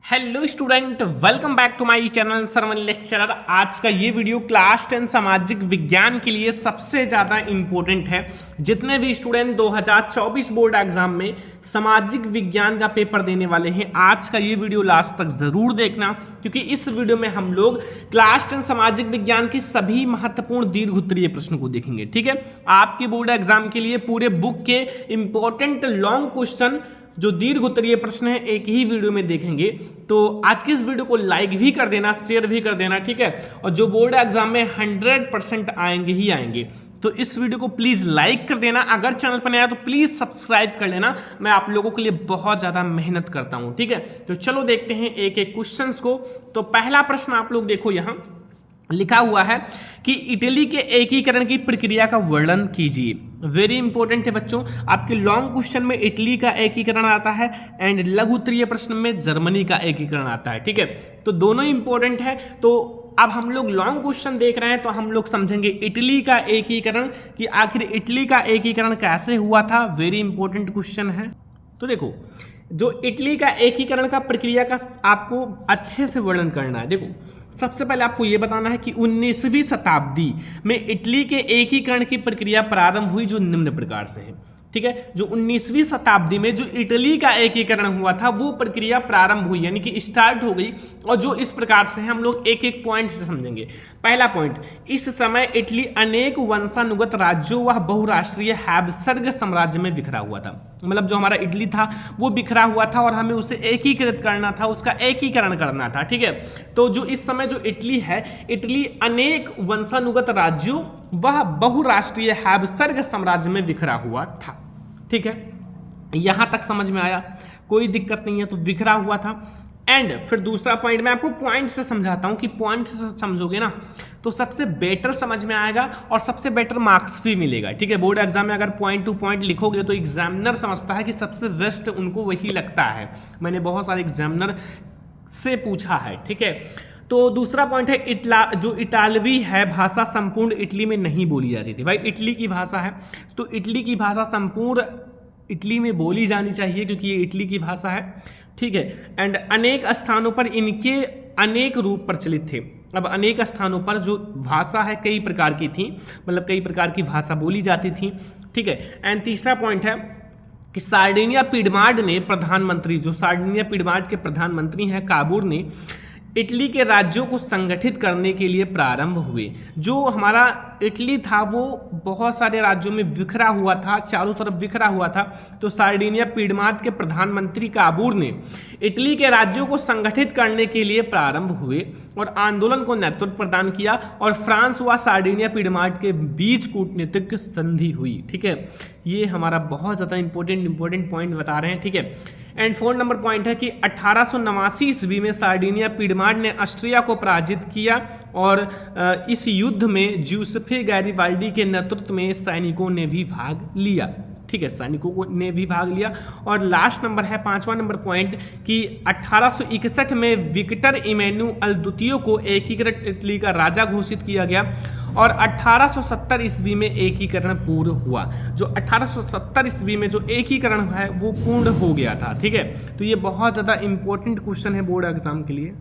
Hello student, welcome back to my channel Sarwan lecturer. आज का ये वीडियो क्लास 10 सामाजिक विज्ञान के लिए सबसे ज़्यादा इम्पोर्टेंट है। जितने भी स्टूडेंट 2024 बोर्ड एग्जाम में सामाजिक विज्ञान का पेपर देने वाले हैं, आज का ये वीडियो लास्ट तक ज़रूर देखना, क्योंकि इस वीडियो में हम लोग क्लास 10 सामाजिक विज्ञान के सभी महत्वपूर्ण दीर्घोत्तरीय प्रश्न को देखेंगे। ठीक है, आपके बोर्ड एग्जाम के लिए पूरे बुक के इंपॉर्टेंट लॉन्ग क्वेश्चन जो दीर्घ उत्तरीय प्रश्न है एक ही वीडियो में देखेंगे। तो आज की इस वीडियो को लाइक भी कर देना, शेयर भी कर देना, ठीक है। और जो बोर्ड एग्जाम में 100% आएंगे ही आएंगे, तो इस वीडियो को प्लीज़ लाइक कर देना। अगर चैनल पर नया है तो प्लीज़ सब्सक्राइब कर लेना। मैं आप लोगों के लिए बहुत ज़्यादा मेहनत करता हूँ, ठीक है। तो चलो देखते हैं एक एक क्वेश्चन को। तो पहला प्रश्न आप लोग देखो, यहाँ लिखा हुआ है कि इटली के एकीकरण की प्रक्रिया का वर्णन कीजिए। वेरी इंपॉर्टेंट है बच्चों, आपके लॉन्ग क्वेश्चन में इटली का एकीकरण आता है एंड लघु उत्तरीय प्रश्न में जर्मनी का एकीकरण आता है, ठीक है। तो दोनों इंपॉर्टेंट है। तो अब हम लोग लॉन्ग क्वेश्चन देख रहे हैं तो हम लोग समझेंगे इटली का एकीकरण, कि आखिर इटली का एकीकरण कैसे हुआ था। वेरी इंपॉर्टेंट क्वेश्चन है। तो देखो, जो इटली का एकीकरण का प्रक्रिया का आपको अच्छे से वर्णन करना है। देखो, सबसे पहले आपको यह बताना है कि 19वीं शताब्दी में इटली के एकीकरण की प्रक्रिया प्रारंभ हुई, जो निम्न प्रकार से है, ठीक है। जो 19वीं शताब्दी में जो इटली का एकीकरण हुआ था वो प्रक्रिया प्रारंभ हुई, यानी कि स्टार्ट हो गई। और जो इस प्रकार से है, हम लोग एक एक पॉइंट से समझेंगे। पहला पॉइंट, इस समय इटली अनेक वंशानुगत राज्यों व बहुराष्ट्रीय हैबसबर्ग साम्राज्य में बिखरा हुआ था। मतलब जो हमारा इटली था वो बिखरा हुआ था और हमें उसे एकीकृत करना था, उसका एकीकरण करना था, ठीक है। तो जो इस समय जो इटली है, इटली अनेक वंशानुगत राज्यों व बहुराष्ट्रीय हैबसबर्ग साम्राज्य में बिखरा हुआ था, ठीक है। यहां तक समझ में आया, कोई दिक्कत नहीं है। तो बिखरा हुआ था। एंड फिर दूसरा पॉइंट मैं आपको पॉइंट से समझाता हूं कि पॉइंट से समझोगे ना तो सबसे बेटर समझ में आएगा और सबसे बेटर मार्क्स भी मिलेगा, ठीक है। बोर्ड एग्जाम में अगर पॉइंट टू पॉइंट लिखोगे तो एग्जामिनर समझता है कि सबसे बेस्ट उनको वही लगता है। मैंने बहुत सारे एग्जामिनर से पूछा है, ठीक है। तो दूसरा पॉइंट है जो इटालवी है भाषा संपूर्ण इटली में नहीं बोली जाती थी। भाई इटली की भाषा है तो इटली की भाषा संपूर्ण इटली में बोली जानी चाहिए, क्योंकि ये इटली की भाषा है, ठीक है। एंड अनेक स्थानों पर इनके अनेक रूप प्रचलित थे। अब अनेक स्थानों पर जो भाषा है कई प्रकार की थी, मतलब कई प्रकार की भाषा बोली जाती थी, ठीक है। एंड तीसरा पॉइंट है कि सार्डिनिया पिडमार्ड ने प्रधानमंत्री, जो सार्डिनिया पिडमार्ड के प्रधानमंत्री हैं काबूर ने इटली के राज्यों को संगठित करने के लिए प्रारंभ हुए। जो हमारा इटली था वो बहुत सारे राज्यों में बिखरा हुआ था, चारों तरफ बिखरा हुआ था। तो सार्डिनिया पिडमार्ड के प्रधानमंत्री काबूर ने इटली के राज्यों को संगठित करने के लिए प्रारंभ हुए और आंदोलन को नेतृत्व प्रदान किया और फ्रांस व सार्डिनिया पिडमार्ड के बीच कूटनीतिक संधि हुई, ठीक है। ये हमारा बहुत ज़्यादा इंपॉर्टेंट पॉइंट बता रहे हैं, ठीक है। एंड 4 नंबर पॉइंट है कि 1889 ईस्वी में सार्डिनिया पिडमार्ड ने ऑस्ट्रिया को पराजित किया और इस युद्ध में ज्यूसेफे गैरिबाल्डी के नेतृत्व में सैनिकों ने भी भाग लिया, ठीक है। सैनिकों ने भी भाग लिया। और लास्ट नंबर है 5वां नंबर पॉइंट कि 1861 में विक्टर इमैनुअल द्वितीय को एकीकृत इटली का राजा घोषित किया गया और 1870 ईस्वी में एकीकरण पूर्ण हुआ। जो 1870 ईस्वी में जो एकीकरण है वो पूर्ण हो गया था, ठीक है। तो ये बहुत ज़्यादा इंपॉर्टेंट क्वेश्चन है बोर्ड एग्जाम के लिए।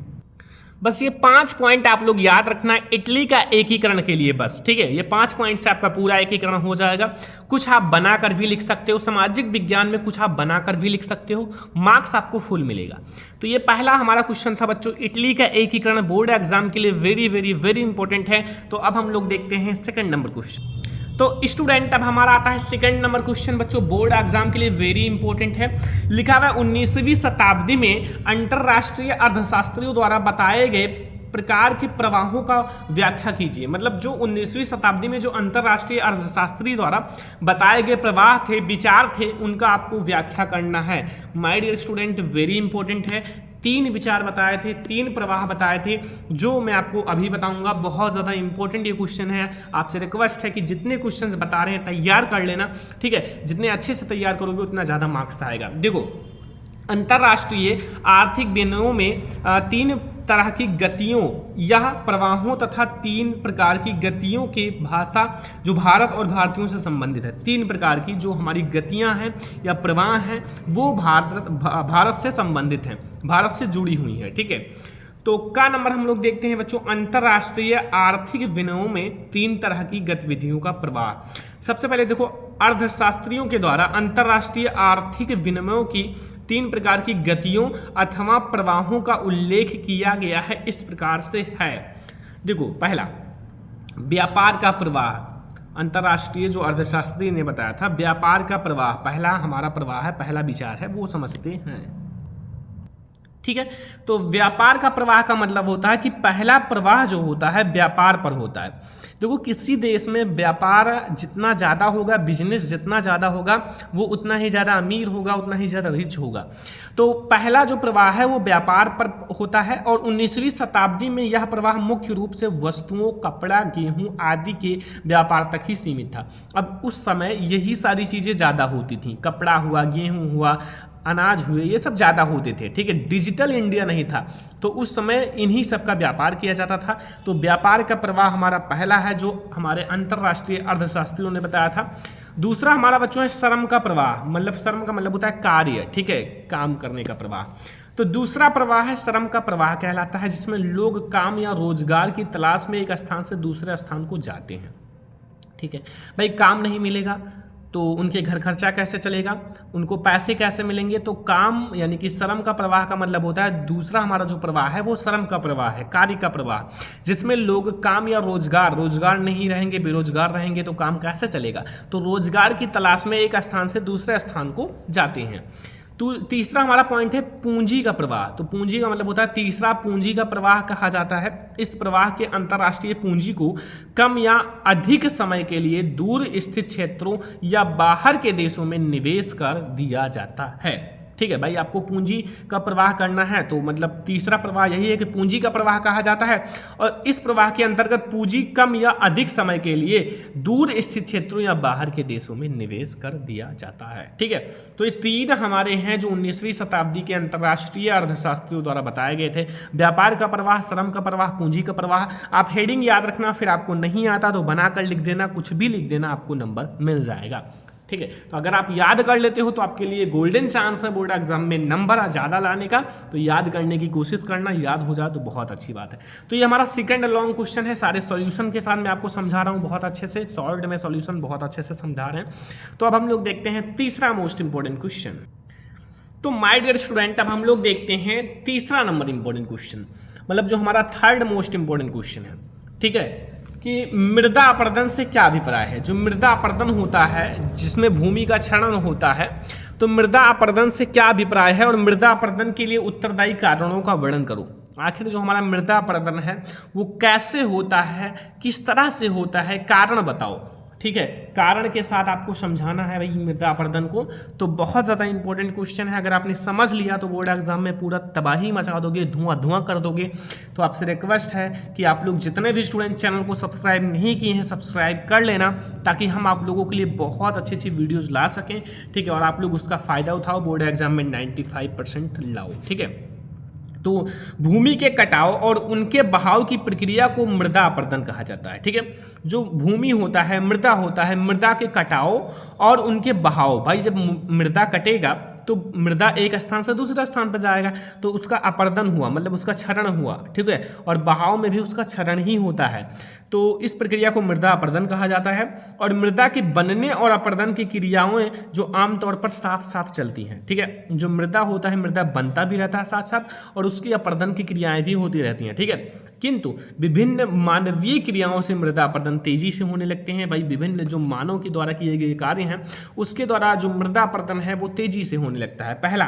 बस ये 5 पॉइंट आप लोग याद रखना है इटली का एकीकरण के लिए, बस, ठीक है। ये 5 पॉइंट से आपका पूरा एकीकरण हो जाएगा। कुछ आप बनाकर भी लिख सकते हो, सामाजिक विज्ञान में कुछ आप बनाकर भी लिख सकते हो, मार्क्स आपको फुल मिलेगा। तो ये पहला हमारा क्वेश्चन था बच्चों, इटली का एकीकरण बोर्ड एग्जाम के लिए वेरी वेरी वेरी इंपॉर्टेंट है। तो अब हम लोग देखते हैं सेकंड नंबर क्वेश्चन। तो स्टूडेंट अब हमारा आता है सेकंड नंबर क्वेश्चन बच्चों, बोर्ड एग्जाम के लिए वेरी इंपॉर्टेंट है। लिखा हुआ है 19वीं शताब्दी में अंतरराष्ट्रीय अर्थशास्त्रियों द्वारा बताए गए प्रकार के प्रवाहों का व्याख्या कीजिए। मतलब जो 19वीं शताब्दी में जो अंतरराष्ट्रीय अर्थशास्त्री द्वारा बताए गए प्रवाह थे, विचार थे, उनका आपको व्याख्या करना है। My dear student, very important है। 3 विचार बताए थे, 3 प्रवाह बताए थे, जो मैं आपको अभी बताऊंगा। बहुत ज़्यादा इंपॉर्टेंट ये क्वेश्चन है। आपसे रिक्वेस्ट है कि जितने क्वेश्चंस बता रहे हैं तैयार कर लेना, ठीक है। जितने अच्छे से तैयार करोगे उतना ज़्यादा मार्क्स आएगा। देखो, अंतरराष्ट्रीय आर्थिक विनिमयों में 3 तरह की गतियों या प्रवाहों तथा 3 प्रकार की गतियों के भाषा जो भारत और भारतीयों से संबंधित है। 3 प्रकार की जो हमारी गतियां हैं या प्रवाह हैं वो भारत से संबंधित हैं, भारत से जुड़ी हुई है। ठीक है, तो का नंबर हम लोग देखते हैं बच्चों, अंतरराष्ट्रीय आर्थिक विनिमय में 3 तरह की गतिविधियों का प्रवाह। सबसे पहले देखो, अर्थशास्त्रियों के द्वारा अंतरराष्ट्रीय आर्थिक विनिमय की 3 प्रकार की गतियों अथवा प्रवाहों का उल्लेख किया गया है, इस प्रकार से है। देखो, पहला व्यापार का प्रवाह, अंतरराष्ट्रीय जो अर्थशास्त्री ने बताया था, व्यापार का प्रवाह पहला हमारा प्रवाह है, पहला विचार है, वो समझते हैं। ठीक है, तो व्यापार का प्रवाह का मतलब होता है कि पहला प्रवाह जो होता है व्यापार पर होता है। देखो, किसी देश में व्यापार जितना ज़्यादा होगा, बिजनेस जितना ज़्यादा होगा, वो उतना ही ज़्यादा अमीर होगा, उतना ही ज़्यादा रिच होगा। तो पहला जो प्रवाह है वो व्यापार पर होता है और 19वीं शताब्दी में यह प्रवाह मुख्य रूप से वस्तुओं, कपड़ा, गेहूं आदि के व्यापार तक ही सीमित था। अब उस समय यही सारी चीज़ें ज़्यादा होती थी, कपड़ा हुआ, गेहूं हुआ, अनाज हुए, ये सब ज़्यादा होते थे। ठीक है, डिजिटल इंडिया नहीं था, तो उस समय इन्हीं सब का व्यापार किया जाता था। तो व्यापार का प्रवाह हमारा पहला है जो हमारे अंतरराष्ट्रीय अर्थशास्त्रियों ने बताया था। दूसरा हमारा बच्चों है श्रम का प्रवाह, मतलब श्रम का मतलब होता है कार्य, ठीक है, काम करने का प्रवाह। तो दूसरा प्रवाह है श्रम का प्रवाह कहलाता है, जिसमें लोग काम या रोजगार की तलाश में एक स्थान से दूसरे स्थान को जाते हैं। ठीक है भाई, काम नहीं मिलेगा तो उनके घर खर्चा कैसे चलेगा, उनको पैसे कैसे मिलेंगे, तो काम यानी कि श्रम का प्रवाह का मतलब होता है, दूसरा हमारा जो प्रवाह है वो श्रम का प्रवाह है, कार्य का प्रवाह, जिसमें लोग काम या रोजगार नहीं रहेंगे, बेरोजगार रहेंगे तो काम कैसे चलेगा, तो रोजगार की तलाश में एक स्थान से दूसरे स्थान को जाते हैं। तो तीसरा हमारा पॉइंट है पूंजी का प्रवाह। तो पूंजी का मतलब होता है, तीसरा पूंजी का प्रवाह कहा जाता है। इस प्रवाह के अंतर्राष्ट्रीय पूंजी को कम या अधिक समय के लिए दूर स्थित क्षेत्रों या बाहर के देशों में निवेश कर दिया जाता है। ठीक है भाई, आपको पूंजी का प्रवाह करना है तो मतलब तीसरा प्रवाह यही है कि पूंजी का प्रवाह कहा जाता है। और इस प्रवाह के अंतर्गत पूंजी कम या अधिक समय के लिए दूर स्थित क्षेत्रों या बाहर के देशों में निवेश कर दिया जाता है। ठीक है, तो ये 3 हमारे हैं जो 19वीं शताब्दी के अंतर्राष्ट्रीय अर्थशास्त्रियों द्वारा बताए गए थे। व्यापार का प्रवाह, श्रम का प्रवाह, पूंजी का प्रवाह। आप हेडिंग याद रखना, फिर आपको नहीं आता तो बनाकर लिख देना, कुछ भी लिख देना, आपको नंबर मिल जाएगा। ठीक है, तो अगर आप याद कर लेते हो तो आपके लिए गोल्डन चांस है बोर्ड एग्जाम में नंबर ज़्यादा लाने का, तो याद करने की कोशिश करना, याद हो जाए तो बहुत अच्छी बात है। तो ये हमारा सेकंड लॉन्ग क्वेश्चन है, सारे सॉल्यूशन के साथ मैं आपको समझा रहा हूँ बहुत अच्छे से, सॉल्व में सॉल्यूशन बहुत अच्छे से समझा रहे हैं। तो अब हम लोग देखते हैं तीसरा मोस्ट इंपॉर्टेंट क्वेश्चन। तो माय डियर स्टूडेंट, अब हम लोग देखते हैं तीसरा नंबर इंपॉर्टेंट क्वेश्चन, मतलब जो हमारा थर्ड मोस्ट इंपॉर्टेंट क्वेश्चन है। ठीक है, कि मृदा अपरदन से क्या अभिप्राय है। जो मृदा अपरदन होता है, जिसमें भूमि का क्षरण होता है, तो मृदा अपरदन से क्या अभिप्राय है और मृदा अपरदन के लिए उत्तरदायी कारणों का वर्णन करो। आखिर जो हमारा मृदा अपरदन है वो कैसे होता है, किस तरह से होता है, कारण बताओ। ठीक है, कारण के साथ आपको समझाना है भाई मृदा अपरदन को। तो बहुत ज़्यादा इंपॉर्टेंट क्वेश्चन है, अगर आपने समझ लिया तो बोर्ड एग्जाम में पूरा तबाही मचा दोगे, धुआं कर दोगे। तो आपसे रिक्वेस्ट है कि आप लोग जितने भी स्टूडेंट चैनल को सब्सक्राइब नहीं किए हैं सब्सक्राइब कर लेना, ताकि हम आप लोगों के लिए बहुत अच्छी अच्छी वीडियोज़ ला सकें। ठीक है, और आप लोग उसका फ़ायदा उठाओ, बोर्ड एग्जाम में 95% लाओ। ठीक है, तो भूमि के कटाव और उनके बहाव की प्रक्रिया को मृदा अपरदन कहा जाता है। ठीक है, जो भूमि होता है, मृदा होता है, मृदा के कटाव और उनके बहाव, भाई जब मृदा कटेगा तो मृदा एक स्थान से दूसरे स्थान पर जाएगा, तो उसका अपरदन हुआ, मतलब उसका क्षरण हुआ। ठीक है, और बहाव में भी उसका क्षरण ही होता है, तो इस प्रक्रिया को मृदा अपरदन कहा जाता है। और मृदा के बनने और अपरदन की क्रियाएं जो आमतौर पर साथ साथ चलती हैं। ठीक है, जो मृदा होता है, मृदा बनता भी रहता है साथ साथ, और उसकी अपरदन की क्रियाएं भी होती रहती हैं। ठीक है, किंतु विभिन्न मानवीय क्रियाओं से मृदा अपरदन तेजी से होने लगते हैं। भाई विभिन्न जो मानव के द्वारा किए गए कार्य हैं उसके द्वारा जो मृदा अपरदन है वो तेजी से होने लगता है। पहला,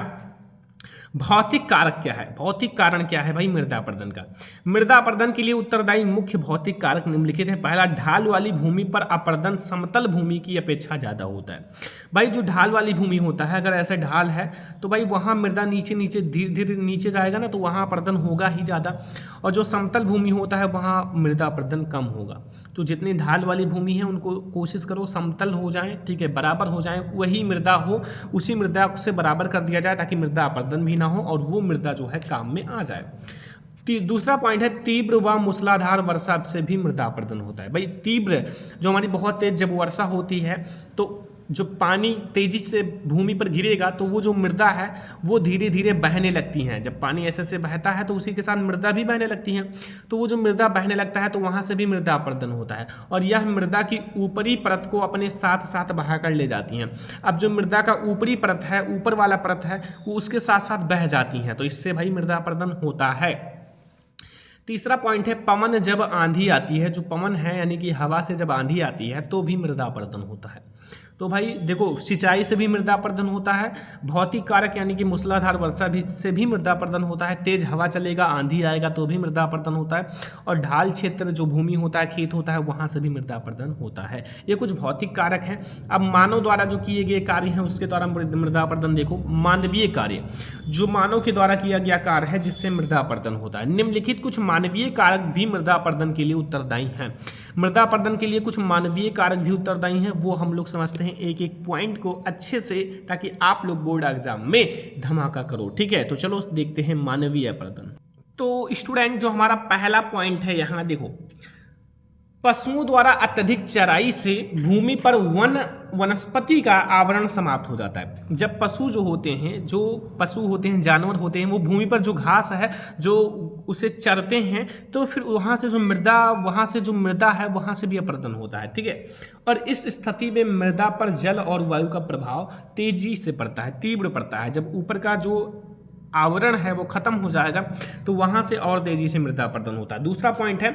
भौतिक कारक क्या है, भौतिक कारण क्या है भाई मृदा अपरदन का। मृदा अपरदन के लिए उत्तरदायी मुख्य भौतिक कारक निम्नलिखित है। पहला, ढाल वाली भूमि पर अपरदन समतल भूमि की अपेक्षा ज़्यादा होता है। भाई जो ढाल वाली भूमि होता है, अगर ऐसे ढाल है तो भाई वहाँ मृदा नीचे नीचे धीरे धीरे नीचे जाएगा ना, तो वहाँ अपरदन होगा ही ज़्यादा। और जो समतल भूमि होता है वहाँ मृदा अपरदन कम होगा। तो जितनी ढाल वाली भूमि है उनको कोशिश करो समतल हो जाए, ठीक है, बराबर हो जाए, वही मृदा हो, उसी मृदा से बराबर कर दिया जाए ताकि मृदा अपरदन भी ना हो और वो मृदा जो है काम में आ जाए। दूसरा पॉइंट है तीव्र व मूसलाधार वर्षा से भी मृदा अपरदन होता है। भाई तीव्र जो हमारी बहुत तेज जब वर्षा होती है तो जो पानी तेजी से भूमि पर गिरेगा तो वो जो मृदा है वो धीरे धीरे बहने लगती हैं। जब पानी ऐसे से बहता है तो उसी के साथ मृदा भी बहने लगती हैं, तो वो जो मृदा बहने लगता है तो वहाँ से भी मृदा अपरदन होता है और यह मृदा की ऊपरी परत को अपने साथ साथ बहाकर ले जाती हैं। अब जो मृदा का ऊपरी परत है, ऊपर वाला परत है, वो उसके साथ साथ बह जाती हैं, तो इससे भाई मृदा अपरदन होता है। तीसरा पॉइंट है पवन जब आंधी आती है, जो पवन है यानी कि हवा से जब आंधी आती है तो भी मृदा अपरदन होता है। तो भाई देखो सिंचाई से भी मृदा अपरदन होता है, भौतिक कारक यानी कि मूसलाधार वर्षा भी से भी मृदा अपरदन होता है, तेज हवा चलेगा आंधी आएगा तो भी मृदा अपरदन होता है, और ढाल क्षेत्र जो भूमि होता है, खेत होता है, वहाँ से भी मृदा अपरदन होता है। ये कुछ भौतिक कारक हैं। अब मानव द्वारा जो किए गए कार्य हैं उसके द्वारा मृदा अपरदन देखो, मानवीय कार्य जो मानव के द्वारा किया गया कार्य है जिससे मृदा अपरदन होता है। निम्नलिखित कुछ मानवीय कारक भी मृदा अपरदन के लिए उत्तरदायी हैं। मृदा अपरदन के लिए कुछ मानवीय कारक भी उत्तरदायी हैं, वो हम लोग समझते हैं एक एक पॉइंट को अच्छे से, ताकि आप लोग बोर्ड एग्जाम में धमाका करो। ठीक है, तो चलो देखते हैं मानवीय अपरदन। तो स्टूडेंट जो हमारा पहला पॉइंट है यहाँ देखो, पशुओं द्वारा अत्यधिक चराई से भूमि पर वनस्पति का आवरण समाप्त हो जाता है। जब पशु जो होते हैं, जानवर होते हैं, वो भूमि पर जो घास है जो उसे चरते हैं, तो फिर वहाँ से जो मृदा है वहाँ से भी अपरदन होता है। ठीक है, और इस स्थिति में मृदा पर जल और वायु का प्रभाव तेजी से पड़ता है, तीव्र पड़ता है। जब ऊपर का जो आवरण है वो खत्म हो जाएगा तो वहां से और तेजी से मृदा अपरदन होता है। दूसरा पॉइंट है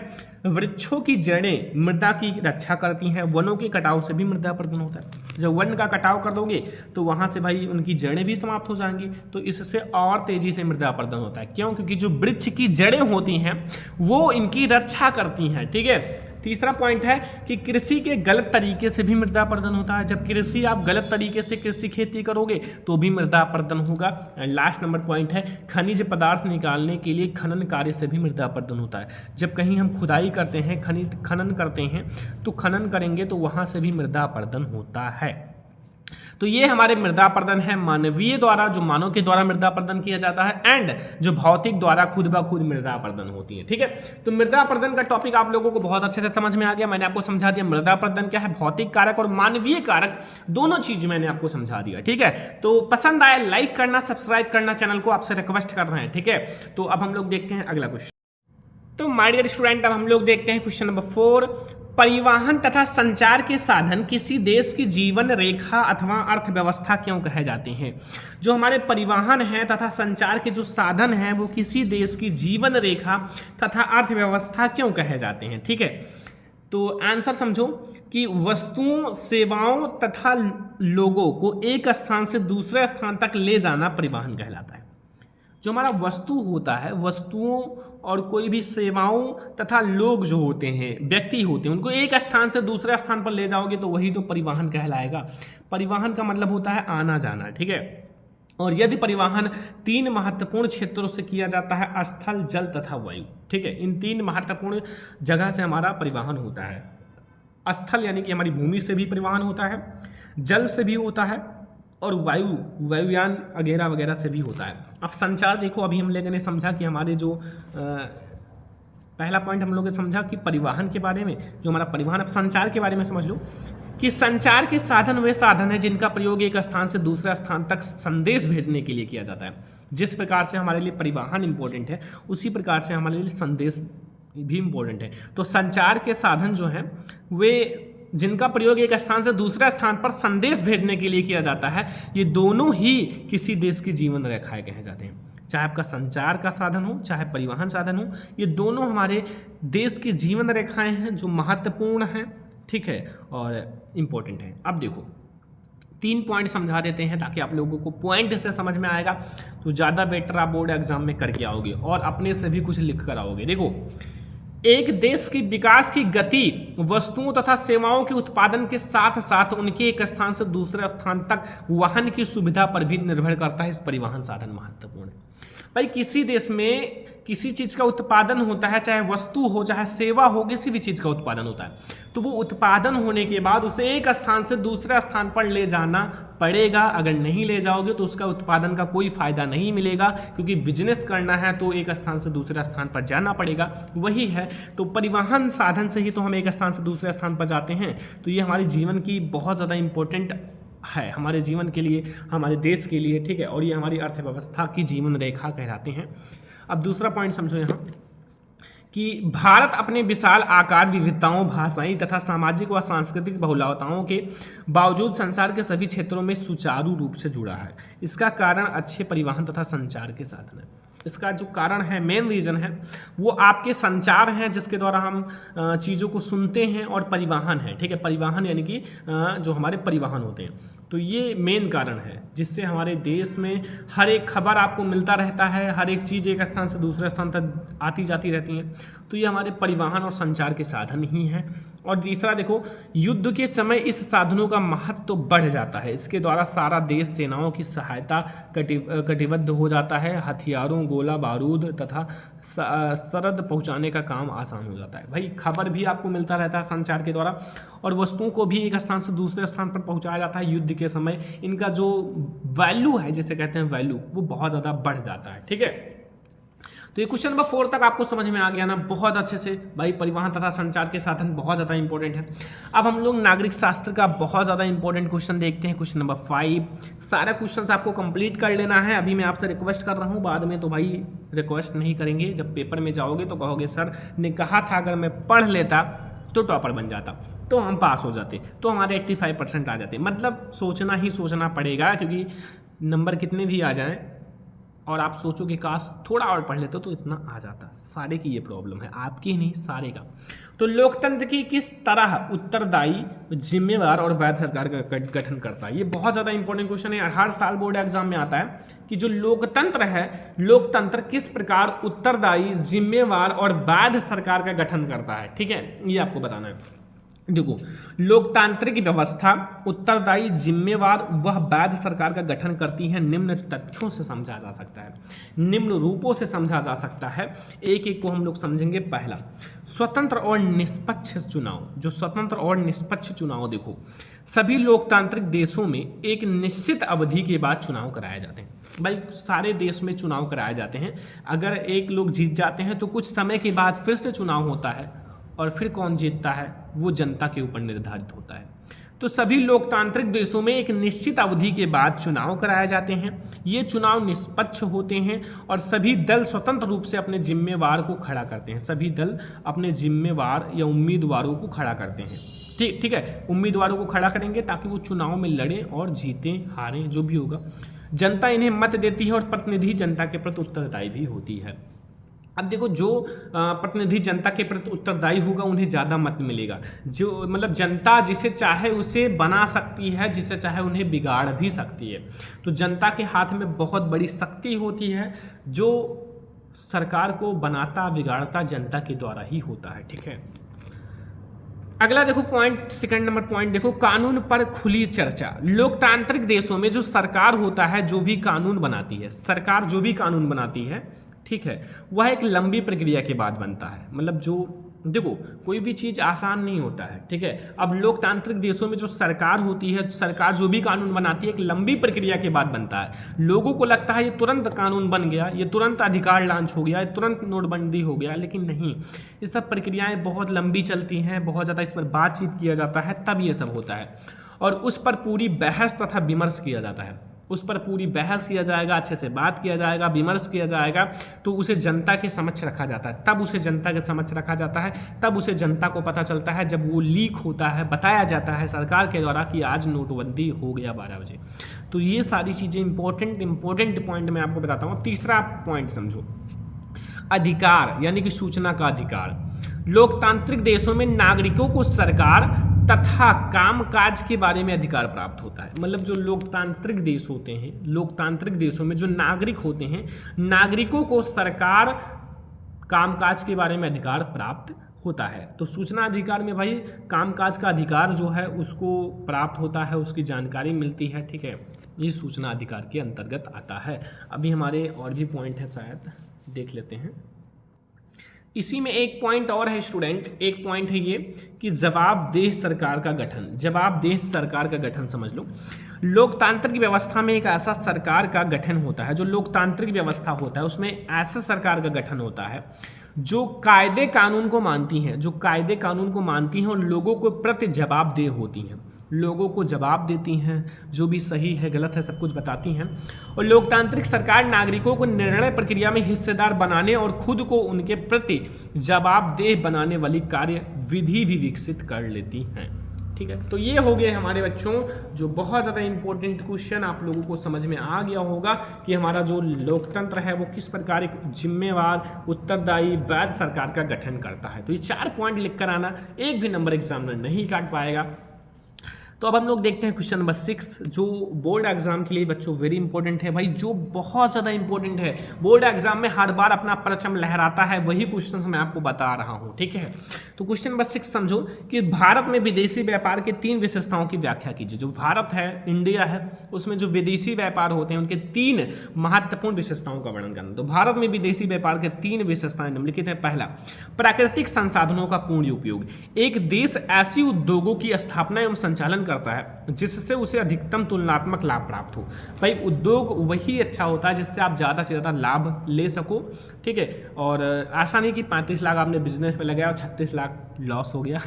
वृक्षों की जड़ें मृदा की रक्षा करती हैं, वनों के कटाव से भी मृदा अपरदन होता है। जब वन का कटाव कर दोगे तो वहां से भाई उनकी जड़ें भी समाप्त हो जाएंगी, तो इससे और तेजी से मृदा अपरदन होता है। क्यों? क्योंकि जो वृक्ष की जड़ें होती हैं वो इनकी रक्षा करती हैं। ठीक है, तीसरा पॉइंट है कि कृषि के गलत तरीके से भी मृदा अपरदन होता है। जब कृषि आप गलत तरीके से कृषि खेती करोगे तो भी मृदा अपरदन होगा। लास्ट नंबर पॉइंट है खनिज पदार्थ निकालने के लिए खनन कार्य से भी मृदा अपरदन होता है। जब कहीं हम खुदाई करते हैं, खनन करते हैं, तो खनन करेंगे तो वहाँ से भी मृदा अपरदन होता है। तो ये हमारे मृदा अपरदन है मानवीय द्वारा, जो मानव के द्वारा मृदा अपरदन किया जाता है, एंड जो भौतिक द्वारा खुद ब खुद मृदा अपरदन होती है। ठीक है, तो मृदा अपरदन का टॉपिक आप लोगों को बहुत अच्छे से समझ में आ गया। मैंने आपको समझा दिया मृदा अपरदन क्या है, भौतिक कारक और मानवीय कारक, दोनों चीज मैंने आपको समझा दिया। ठीक है, तो पसंद आए लाइक करना, सब्सक्राइब करना, चैनल को आपसे रिक्वेस्ट कर रहे हैं। ठीक है, तो अब हम लोग देखते हैं अगला क्वेश्चन। तो माय डियर स्टूडेंट, अब हम लोग देखते हैं क्वेश्चन नंबर 4। परिवहन तथा संचार के साधन किसी देश की जीवन रेखा अथवा अर्थव्यवस्था क्यों कहे जाते हैं? जो हमारे परिवहन है तथा संचार के जो साधन हैं वो किसी देश की जीवन रेखा तथा अर्थव्यवस्था क्यों कहे जाते हैं? ठीक है, तो आंसर समझो कि वस्तुओं, सेवाओं तथा लोगों को एक स्थान से दूसरे स्थान तक ले जाना परिवहन कहलाता है। जो हमारा वस्तु होता है, वस्तुओं और कोई भी सेवाओं तथा लोग जो होते हैं, व्यक्ति होते हैं, उनको एक स्थान से दूसरे स्थान पर ले जाओगे तो वही तो परिवहन कहलाएगा। परिवहन का मतलब होता है आना जाना। ठीक है, और यदि परिवहन 3 महत्वपूर्ण क्षेत्रों से किया जाता है, स्थल, जल तथा वायु। ठीक है, इन 3 महत्वपूर्ण जगह से हमारा परिवहन होता है। स्थल यानी कि हमारी भूमि से भी परिवहन होता है, जल से भी होता है, और वायुयान वगैरह वगैरह से भी होता है। अब संचार देखो, अभी हम लोगों ने समझा कि हमारे जो पहला पॉइंट हम लोगों ने समझा कि परिवहन के बारे में, जो हमारा परिवहन। अब संचार के बारे में समझ लो कि संचार के साधन वे साधन है जिनका प्रयोग एक स्थान से दूसरे स्थान तक संदेश भेजने के लिए किया जाता है। जिस प्रकार से हमारे लिए परिवहन इंपॉर्टेंट है उसी प्रकार से हमारे लिए संदेश भी इंपॉर्टेंट है। तो संचार के साधन जो हैं वे जिनका प्रयोग एक स्थान से दूसरे स्थान पर संदेश भेजने के लिए किया जाता है, ये दोनों ही किसी देश की जीवन रेखाएं कहे जाते हैं। चाहे आपका संचार का साधन हो, चाहे परिवहन साधन हो, ये दोनों हमारे देश की जीवन रेखाएं हैं जो महत्वपूर्ण हैं। ठीक है, और इम्पोर्टेंट हैं। अब देखो 3 पॉइंट समझा देते हैं ताकि आप लोगों को पॉइंट से समझ में आएगा, तो ज़्यादा बेटर आप बोर्ड एग्जाम में करके आओगे और अपने से भी कुछ लिख कर आओगे। देखो, एक देश की विकास की गति वस्तुओं तथा सेवाओं के उत्पादन के साथ साथ उनके एक स्थान से दूसरे स्थान तक वाहन की सुविधा पर भी निर्भर करता है। इस परिवहन साधन महत्वपूर्ण है। भाई किसी देश में किसी चीज़ का उत्पादन होता है, चाहे वस्तु हो चाहे सेवा हो, किसी भी चीज़ का उत्पादन होता है, तो वो उत्पादन होने के बाद उसे एक स्थान से दूसरे स्थान पर ले जाना पड़ेगा। अगर नहीं ले जाओगे तो उसका उत्पादन का कोई फायदा नहीं मिलेगा, क्योंकि बिजनेस करना है तो एक स्थान से दूसरे स्थान पर जाना पड़ेगा। वही है, तो परिवहन साधन से ही तो हम एक स्थान से दूसरे स्थान पर जाते हैं। तो ये हमारे जीवन की बहुत ज़्यादा इंपॉर्टेंट है, हमारे जीवन के लिए, हमारे देश के लिए, ठीक है। और ये हमारी अर्थव्यवस्था की जीवन रेखा कहलाते हैं। अब दूसरा पॉइंट समझो यहाँ कि भारत अपने विशाल आकार, विविधताओं, भाषाई तथा सामाजिक व सांस्कृतिक बहुलताओं के बावजूद संसार के सभी क्षेत्रों में सुचारू रूप से जुड़ा है। इसका कारण अच्छे परिवहन तथा संचार के साधन है। इसका जो कारण है, मेन रीज़न है, वो आपके संचार हैं, जिसके द्वारा हम चीज़ों को सुनते हैं, और परिवहन है, ठीक है। परिवहन यानी कि जो हमारे परिवहन होते हैं, तो ये मेन कारण है जिससे हमारे देश में हर एक खबर आपको मिलता रहता है, हर एक चीज़ एक स्थान से दूसरे स्थान तक आती जाती रहती है। तो ये हमारे परिवहन और संचार के साधन ही हैं। और तीसरा देखो, युद्ध के समय इस साधनों का महत्व तो बढ़ जाता है। इसके द्वारा सारा देश सेनाओं की सहायता कटिबद्ध हो जाता है। हथियारों, गोला बारूद तथा सरद पहुंचाने का काम आसान हो जाता है। भाई खबर भी आपको मिलता रहता है संचार के द्वारा, और वस्तुओं को भी एक स्थान से दूसरे स्थान पर पहुंचाया जाता है। युद्ध के समय इनका जो वैल्यू है, जिसे कहते हैं वैल्यू, वो बहुत ज़्यादा बढ़ जाता है, ठीक है। तो ये क्वेश्चन नंबर 4 तक आपको समझ में आ गया ना, बहुत अच्छे से। भाई परिवहन तथा संचार के साधन बहुत ज़्यादा इंपॉर्टेंट है। अब हम लोग नागरिक शास्त्र का बहुत ज़्यादा इंपॉर्टेंट क्वेश्चन देखते हैं, क्वेश्चन नंबर 5। सारे क्वेश्चंस आपको कंप्लीट कर लेना है। अभी मैं आपसे रिक्वेस्ट कर रहा हूँ, बाद में तो भाई रिक्वेस्ट नहीं करेंगे। जब पेपर में जाओगे तो कहोगे सर ने कहा था अगर मैं पढ़ लेता तो टॉपर बन जाता, तो हम पास हो जाते, तो हमारे 85% आ जाते। मतलब सोचना ही सोचना पड़ेगा, क्योंकि नंबर कितने भी आ जाएं और आप सोचो कि काश थोड़ा और पढ़ लेते तो इतना आ जाता। सारे की ये प्रॉब्लम है, आपकी ही नहीं, सारे का। तो लोकतंत्र की किस तरह उत्तरदायी, जिम्मेवार और वैध सरकार का गठन करता है? ये बहुत ज़्यादा इंपॉर्टेंट क्वेश्चन है, हर साल बोर्ड एग्जाम में आता है कि जो लोकतंत्र है, लोकतंत्र किस प्रकार उत्तरदायी, जिम्मेवार और वैध सरकार का गठन करता है, ठीक है। ये आपको बताना है। देखो, लोकतांत्रिक व्यवस्था उत्तरदायी, जिम्मेवार वह वैध सरकार का गठन करती है। निम्न तथ्यों से समझा जा सकता है, निम्न रूपों से समझा जा सकता है। एक एक को हम लोग समझेंगे। पहला, स्वतंत्र और निष्पक्ष चुनाव। जो स्वतंत्र और निष्पक्ष चुनाव, देखो सभी लोकतांत्रिक देशों में एक निश्चित अवधि के बाद चुनाव कराए जाते हैं। भाई सारे देश में चुनाव कराए जाते हैं। अगर एक लोग जीत जाते हैं तो कुछ समय के बाद फिर से चुनाव होता है, और फिर कौन जीतता है वो जनता के ऊपर निर्धारित होता है। तो सभी लोकतांत्रिक देशों में एक निश्चित अवधि के बाद चुनाव कराए जाते हैं। ये चुनाव निष्पक्ष होते हैं और सभी दल स्वतंत्र रूप से अपने जिम्मेवार को खड़ा करते हैं। सभी दल अपने जिम्मेवार या उम्मीदवारों को खड़ा करते हैं, ठीक है। उम्मीदवारों को खड़ा करेंगे ताकि वो चुनाव में लड़ें और जीतें, हारें, जो भी होगा। जनता इन्हें मत देती है और प्रतिनिधि जनता के प्रति उत्तरदायी भी होती है। अब देखो, जो प्रतिनिधि जनता के प्रति उत्तरदायी होगा उन्हें ज़्यादा मत मिलेगा। जो मतलब जनता जिसे चाहे उसे बना सकती है, जिसे चाहे उन्हें बिगाड़ भी सकती है। तो जनता के हाथ में बहुत बड़ी शक्ति होती है। जो सरकार को बनाता बिगाड़ता जनता के द्वारा ही होता है, ठीक है। अगला देखो पॉइंट, सेकंड नंबर पॉइंट देखो, कानून पर खुली चर्चा। लोकतांत्रिक देशों में जो सरकार होता है, जो भी कानून बनाती है सरकार, जो भी कानून बनाती है, ठीक है, वह एक लंबी प्रक्रिया के बाद बनता है। मतलब जो देखो, कोई भी चीज़ आसान नहीं होता है, ठीक है। अब लोकतांत्रिक देशों में जो सरकार होती है, सरकार जो भी कानून बनाती है एक लंबी प्रक्रिया के बाद बनता है। लोगों को लगता है ये तुरंत कानून बन गया, ये तुरंत अधिकार लॉन्च हो गया, ये तुरंत नोटबंदी हो गया, लेकिन नहीं। ये सब प्रक्रियाएं बहुत लंबी चलती हैं, बहुत ज़्यादा इस पर बातचीत किया जाता है, तब ये सब होता है। और उस पर पूरी बहस तथा विमर्श किया जाता है। उस पर पूरी बहस किया जाएगा, अच्छे से बात किया जाएगा, विमर्श किया जाएगा, तो उसे जनता के समक्ष रखा जाता है। तब उसे जनता के समक्ष रखा जाता है, तब उसे जनता को पता चलता है, जब वो लीक होता है, बताया जाता है सरकार के द्वारा कि आज नोटबंदी हो गया 12 बजे। तो ये सारी चीज़ें इंपॉर्टेंट पॉइंट मैं आपको बताता हूँ। तीसरा पॉइंट समझो, अधिकार यानी कि सूचना का अधिकार। लोकतांत्रिक देशों में नागरिकों को सरकार तथा कामकाज के बारे में अधिकार प्राप्त होता है। मतलब जो लोकतांत्रिक देश होते हैं, लोकतांत्रिक देशों में जो नागरिक होते हैं, नागरिकों को सरकार कामकाज के बारे में अधिकार प्राप्त होता है। तो सूचना अधिकार में भाई कामकाज का अधिकार जो है उसको प्राप्त होता है, उसकी जानकारी मिलती है, ठीक है। ये सूचना अधिकार के अंतर्गत आता है। अभी हमारे और भी पॉइंट है शायद, देख लेते हैं। इसी में एक पॉइंट और है स्टूडेंट, एक पॉइंट है ये कि जवाबदेह सरकार का गठन। जवाबदेह सरकार का गठन समझ लो, लोकतांत्रिक व्यवस्था में एक ऐसा सरकार का गठन होता है, जो लोकतांत्रिक व्यवस्था होता है उसमें ऐसा सरकार का गठन होता है जो कायदे कानून को मानती हैं, जो कायदे कानून को मानती हैं और लोगों को प्रति जवाबदेह होती हैं, लोगों को जवाब देती हैं, जो भी सही है गलत है सब कुछ बताती हैं। और लोकतांत्रिक सरकार नागरिकों को निर्णय प्रक्रिया में हिस्सेदार बनाने और खुद को उनके प्रति जवाबदेह बनाने वाली कार्य विधि भी विकसित कर लेती हैं। ठीक है, तो ये हो गए हमारे बच्चों जो बहुत ज़्यादा इंपॉर्टेंट क्वेश्चन। आप लोगों को समझ में आ गया होगा कि हमारा जो लोकतंत्र है वो किस प्रकार एक जिम्मेवार, उत्तरदायी, वैध सरकार का गठन करता है। तो ये 4 पॉइंट लिख कर आना, एक भी नंबर एग्जामिनर नहीं काट पाएगा। तो अब हम लोग देखते हैं क्वेश्चन नंबर 6 जो बोर्ड एग्जाम के लिए बच्चों वेरी इंपॉर्टेंट है भाई, जो बहुत ज़्यादा इंपॉर्टेंट है। बोर्ड एग्जाम में हर बार अपना परचम लहराता है, वही क्वेश्चन मैं आपको बता रहा हूँ। ठीक है, तो क्वेश्चन नंबर 6 समझो कि भारत में विदेशी व्यापार के 3 विशेषताओं की व्याख्या कीजिए। जो भारत है, इंडिया है, उसमें जो विदेशी व्यापार होते हैं उनके 3 महत्वपूर्ण विशेषताओं का वर्णन करना। तो भारत में विदेशी व्यापार के 3 विशेषताएं निम्नलिखित है। पहला, प्राकृतिक संसाधनों का पूर्ण उपयोग। एक देश ऐसी उद्योगों की स्थापना एवं संचालन करता है जिससे उसे अधिकतम तुलनात्मक लाभ प्राप्त हो। भाई उद्योग वही अच्छा होता है जिससे आप ज़्यादा से ज़्यादा लाभ ले सको। ठीक है, और ऐसा नहीं कि 35 लाख आपने बिजनेस पे लगाया और 36 लाख लॉस हो गया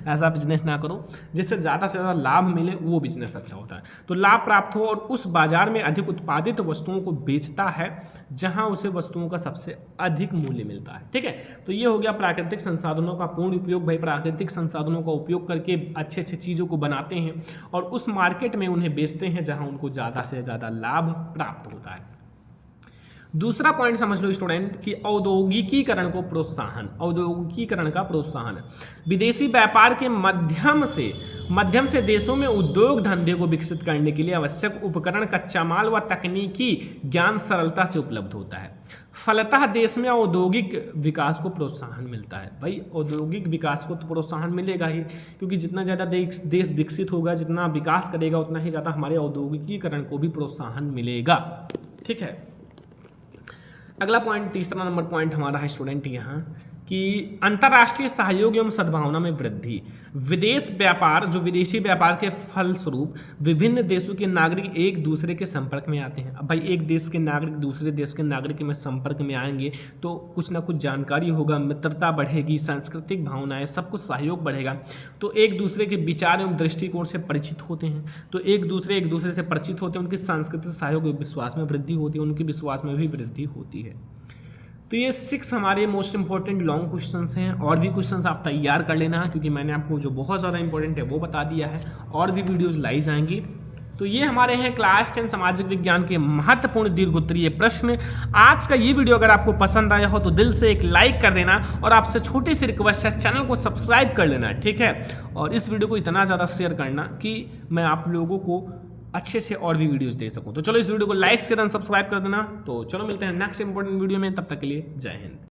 ऐसा बिजनेस ना करो, जिससे ज़्यादा से ज़्यादा लाभ मिले वो बिजनेस अच्छा होता है। तो लाभ प्राप्त हो और उस बाजार में अधिक उत्पादित वस्तुओं को बेचता है जहां उसे वस्तुओं का सबसे अधिक मूल्य मिलता है। ठीक है, तो ये हो गया प्राकृतिक संसाधनों का पूर्ण उपयोग। भाई प्राकृतिक संसाधनों का उपयोग करके अच्छे अच्छे चीज़ों को बनाते हैं और उस मार्केट में उन्हें बेचते हैं जहां उनको ज़्यादा से ज़्यादा लाभ प्राप्त होता है। दूसरा पॉइंट समझ लो स्टूडेंट कि औद्योगिकीकरण को प्रोत्साहन। औद्योगिकीकरण का प्रोत्साहन विदेशी व्यापार के माध्यम से देशों में उद्योग धंधे को विकसित करने के लिए आवश्यक उपकरण, कच्चा माल व तकनीकी ज्ञान सरलता से उपलब्ध होता है। फलतः देश में औद्योगिक विकास को प्रोत्साहन मिलता है। भाई औद्योगिक विकास को तो प्रोत्साहन मिलेगा ही, क्योंकि जितना ज़्यादा देश विकसित होगा, जितना विकास करेगा, उतना ही ज़्यादा हमारे औद्योगिकीकरण को भी प्रोत्साहन मिलेगा। ठीक है, अगला पॉइंट, तीसरा नंबर पॉइंट हमारा है स्टूडेंट यहाँ कि अंतर्राष्ट्रीय सहयोग एवं सद्भावना में वृद्धि। विदेश व्यापार, जो विदेशी व्यापार के फलस्वरूप विभिन्न देशों के नागरिक एक दूसरे के संपर्क में आते हैं। अब भाई एक देश के नागरिक दूसरे देश के नागरिक में संपर्क में आएंगे तो कुछ ना कुछ जानकारी होगा, मित्रता बढ़ेगी, सांस्कृतिक भावनाएं, सब कुछ सहयोग बढ़ेगा। तो एक दूसरे के विचार एवं दृष्टिकोण से परिचित होते हैं, तो एक दूसरे से परिचित होते हैं, उनकी सांस्कृतिक सहयोग विश्वास में वृद्धि होती है, उनके विश्वास में भी वृद्धि होती है। तो ये 6 हमारे मोस्ट इंपॉर्टेंट लॉन्ग क्वेश्चंस हैं। और भी क्वेश्चंस आप तैयार कर लेना, क्योंकि मैंने आपको जो बहुत ज़्यादा इंपॉर्टेंट है वो बता दिया है, और भी वीडियोस लाई जाएंगी। तो ये हमारे हैं क्लास 10 सामाजिक विज्ञान के महत्वपूर्ण दीर्घोत्तरीय प्रश्न। आज का ये वीडियो अगर आपको पसंद आया हो तो दिल से एक लाइक कर देना, और आपसे छोटी सी रिक्वेस्ट है, चैनल को सब्सक्राइब कर लेना। ठीक है, और इस वीडियो को इतना ज़्यादा शेयर करना कि मैं आप लोगों को अच्छे से और भी वीडियोस दे सकूं। तो चलो इस वीडियो को लाइक शेयर एंड सब्सक्राइब कर देना। तो चलो मिलते हैं नेक्स्ट इंपॉर्टेंट वीडियो में, तब तक के लिए जय हिंद।